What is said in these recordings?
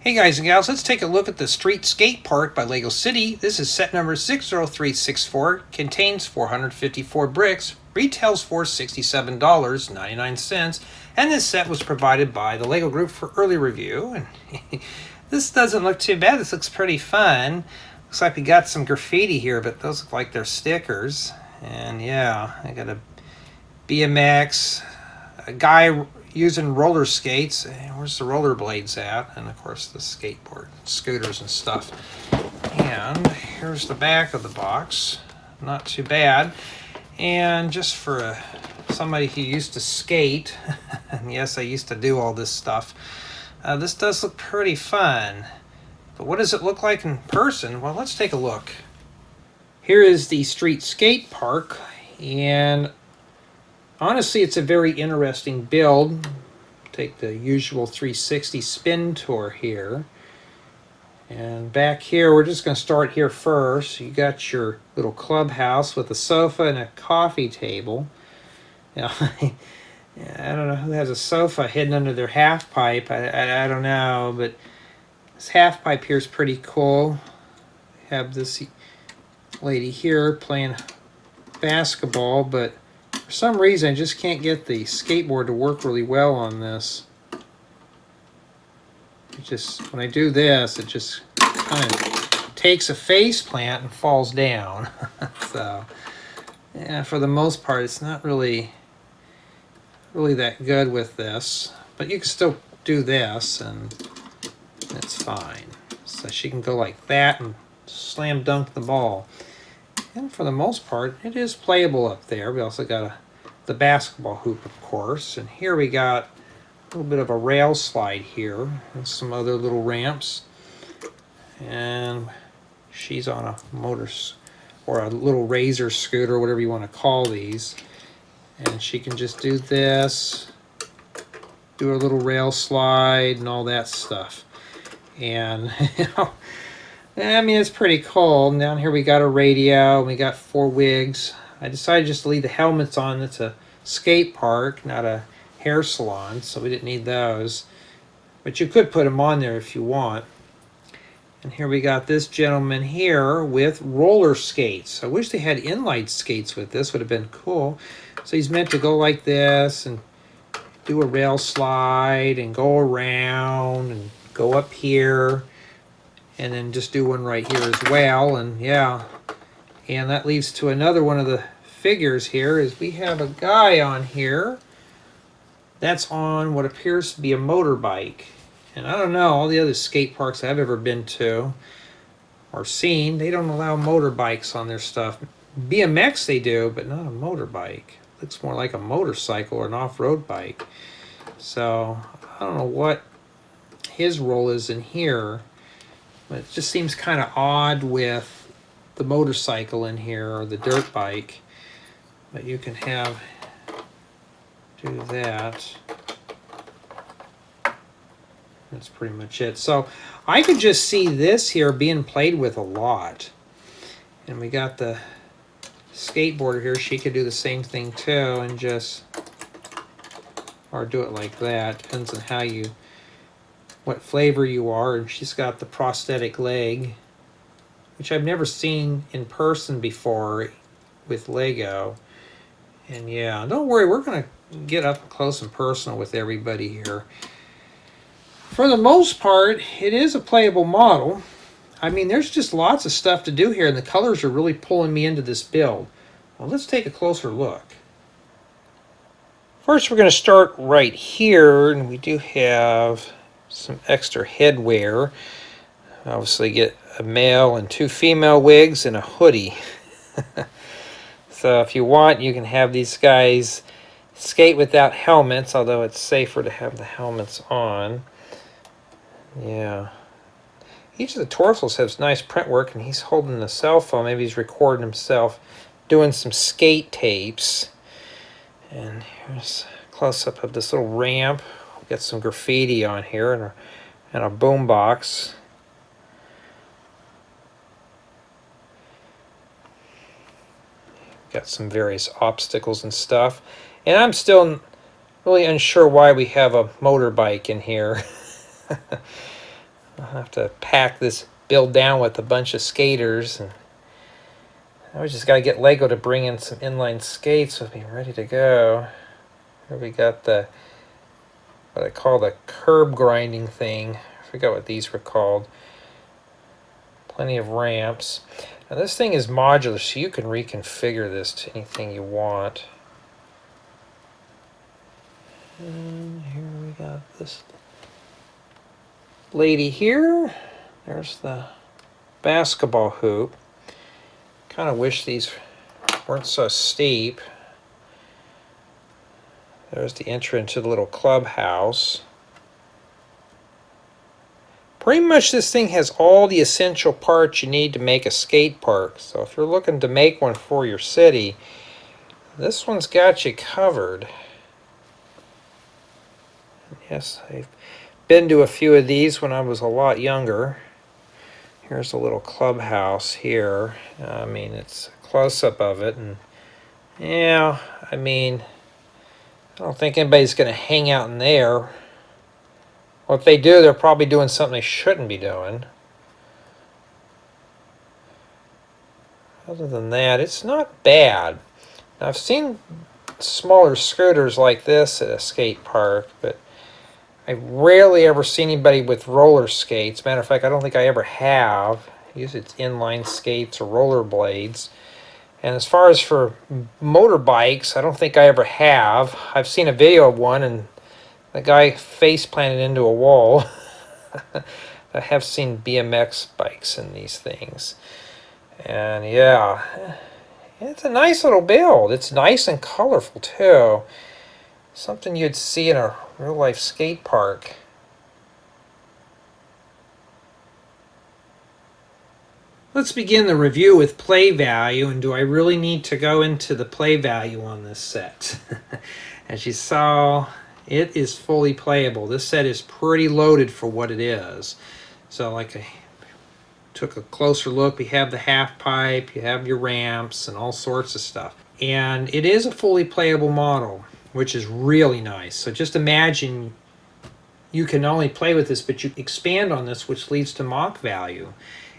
Hey guys and gals, let's take a look at the Street Skate Park by LEGO City. This is set number 60364, contains 454 bricks, retails for $67.99, and this set was provided by the LEGO Group for early review. And this doesn't look too bad, this looks pretty fun. Looks like we got some graffiti here, but those look like they're stickers. And yeah, I got a BMX, a guy using roller skates. Where's the roller blades at? And of course the skateboard, scooters and stuff. And here's the back of the box. Not too bad. And just for somebody who used to skate, and yes, I used to do all this stuff, this does look pretty fun. But what does it look like in person? Well, let's take a look. Here is the Street Skate Park, and honestly, it's a very interesting build. Take the usual 360 spin tour here. And back here, we're just going to start here first. You got your little clubhouse with a sofa and a coffee table. Now, I don't know who has a sofa hidden under their half pipe. I don't know, but this half pipe here is pretty cool. Have this lady here playing basketball, but for some reason, I just can't get the skateboard to work really well on this. When I do this, it just kind of takes a face plant and falls down. So, yeah, for the most part, it's not really that good with this. But you can still do this, and it's fine. So she can go like that and slam dunk the ball. And for the most part, it is playable up there. We also got the basketball hoop, of course. And here we got a little bit of a rail slide here and some other little ramps. And she's on a or a little razor scooter, whatever you want to call these. And she can just do this, do a little rail slide and all that stuff. And, you know, I mean, it's pretty cool. And down here we got a radio, and we got 4 wigs. I decided just to leave the helmets on. It's a skate park, not a hair salon, so we didn't need those. But you could put them on there if you want. And here we got this gentleman here with roller skates. I wish they had inline skates with this. Would have been cool. So he's meant to go like this and do a rail slide and go around and go up here. And then just do one right here as well. And yeah, and that leads to another one of the figures here is we have a guy on here that's on what appears to be a motorbike. And I don't know, all the other skate parks I've ever been to or seen, they don't allow motorbikes on their stuff. BMX they do, but not a motorbike. Looks more like a motorcycle or an off-road bike. So I don't know what his role is in here. But it just seems kind of odd with the motorcycle in here or the dirt bike. But you can do that. That's pretty much it. So I could just see this here being played with a lot. And we got the skateboarder here. She could do the same thing too and or do it like that. Depends on what flavor you are. And she's got the prosthetic leg, which I've never seen in person before with Lego. And yeah, don't worry, we're going to get up close and personal with everybody here. For the most part, it is a playable model. I mean, there's just lots of stuff to do here, and the colors are really pulling me into this build. Well, let's take a closer look. First, we're going to start right here, and we do have some extra headwear. Obviously get a male and 2 female wigs and a hoodie. So if you want, you can have these guys skate without helmets, although it's safer to have the helmets on. Yeah. Each of the torsos has nice print work, and he's holding a cell phone. Maybe he's recording himself doing some skate tapes. And here's a close-up of this little ramp. Got some graffiti on here and a boom box. Got some various obstacles and stuff. And I'm still really unsure why we have a motorbike in here. I'll have to pack this build down with a bunch of skaters. And I just got to get Lego to bring in some inline skates with me ready to go. Here we got the, what I call the curb grinding thing. I forgot what these were called. Plenty of ramps. Now this thing is modular, so you can reconfigure this to anything you want. And here we got this lady here. There's the basketball hoop. Kind of wish these weren't so steep. There's the entry into the little clubhouse. Pretty much this thing has all the essential parts you need to make a skate park. So if you're looking to make one for your city, this one's got you covered. Yes, I've been to a few of these when I was a lot younger. Here's a little clubhouse here. I mean, it's a close-up of it. And yeah, I mean, I don't think anybody's going to hang out in there. Well, if they do, they're probably doing something they shouldn't be doing. Other than that, it's not bad. Now, I've seen smaller scooters like this at a skate park, but I rarely ever see anybody with roller skates. Matter of fact, I don't think I ever have. Usually it's inline skates or roller blades. And as far as for motorbikes, I don't think I ever have. I've seen a video of one and the guy face planted into a wall. I have seen BMX bikes in these things. And yeah, it's a nice little build. It's nice and colorful too. Something you'd see in a real life skate park. Let's begin the review with play value, and do I really need to go into the play value on this set? As you saw, it is fully playable. This set is pretty loaded for what it is. So like I took a closer look, we have the half pipe, you have your ramps and all sorts of stuff. And it is a fully playable model, which is really nice. So just imagine you can not only play with this, but you expand on this, which leads to mock value.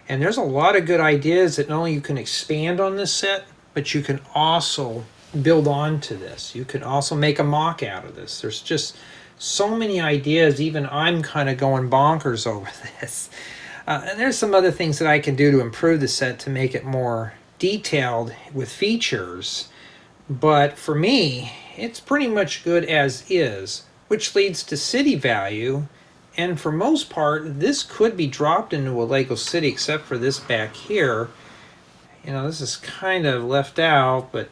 And there's a lot of good ideas that not only you can expand on this set, but you can also build on to this. You can also make a mock out of this. There's just so many ideas. Even I'm kind of going bonkers over this. And there's some other things that I can do to improve the set to make it more detailed with features. But for me, it's pretty much good as is, which leads to city value. And for most part, this could be dropped into a Lego city, except for this back here. You know, this is kind of left out, but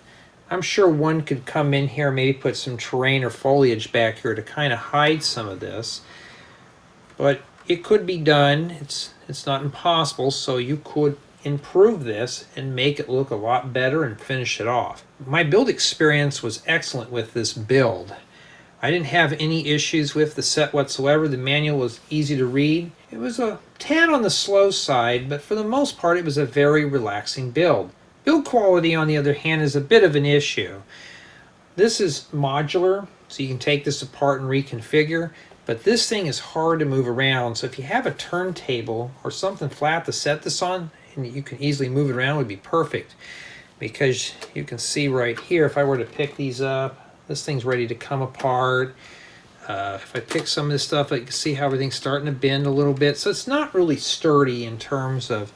I'm sure one could come in here, maybe put some terrain or foliage back here to kind of hide some of this. But it could be done. It's not impossible, so you could improve this and make it look a lot better and finish it off. My build experience was excellent with this build. I didn't have any issues with the set whatsoever. The manual was easy to read. It was a tad on the slow side, but for the most part it was a very relaxing build. Build quality, on the other hand, is a bit of an issue. This is modular, so you can take this apart and reconfigure, but this thing is hard to move around. So if you have a turntable or something flat to set this on, and you can easily move it around, would be perfect. Because you can see right here, if I were to pick these up, this thing's ready to come apart. If I pick some of this stuff, I can see how everything's starting to bend a little bit. So it's not really sturdy in terms of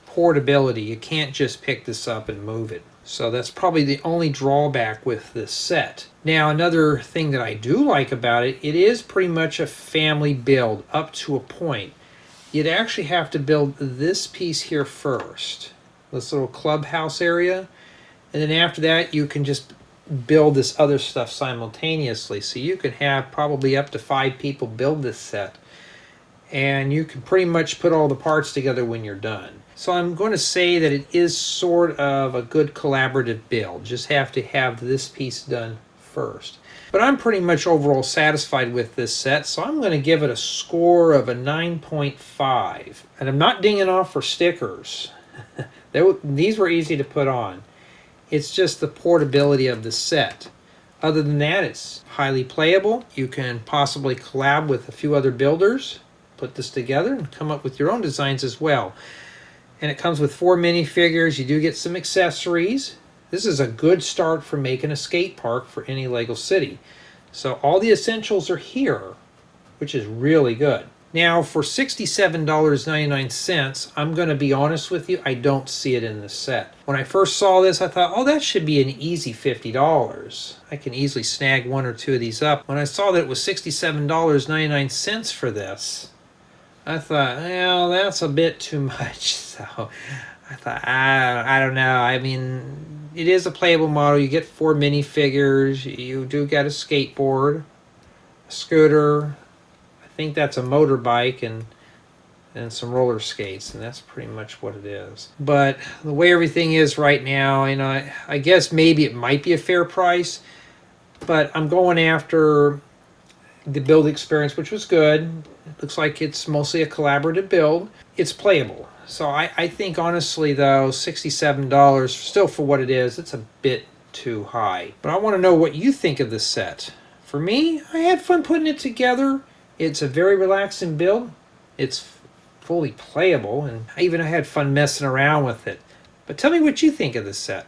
portability. You can't just pick this up and move it. So that's probably the only drawback with this set. Now, another thing that I do like about it, it is pretty much a family build up to a point. You'd actually have to build this piece here first, this little clubhouse area, and then after that you can just build this other stuff simultaneously. So you can have probably up to 5 people build this set, and you can pretty much put all the parts together when you're done. So I'm going to say that it is sort of a good collaborative build. Just have to have this piece done first. But I'm pretty much overall satisfied with this set, so I'm going to give it a score of a 9.5. And I'm not dinging off for stickers. These were easy to put on. It's just the portability of the set. Other than that, it's highly playable. You can possibly collab with a few other builders, put this together and come up with your own designs as well. And it comes with 4 minifigures. You do get some accessories. This is a good start for making a skate park for any Lego city. So all the essentials are here, which is really good. Now for $67.99, I'm going to be honest with you, I don't see it in this set. When I first saw this, I thought, oh, that should be an easy $50. I can easily snag 1 or 2 of these up. When I saw that it was $67.99 for this, I thought, well, that's a bit too much. So I thought, I don't know. I mean, it is a playable model. You get 4 minifigures. You do get a skateboard, a scooter. I think that's a motorbike, and some roller skates, and that's pretty much what it is. But the way everything is right now, you know, I guess maybe it might be a fair price, but I'm going after the build experience, which was good. It looks like it's mostly a collaborative build. It's playable. So I think honestly though, $67 still for what it is, it's a bit too high. But I want to know what you think of this set. For me, I had fun putting it together. It's a very relaxing build. It's fully playable, and I had fun messing around with it. But tell me what you think of this set.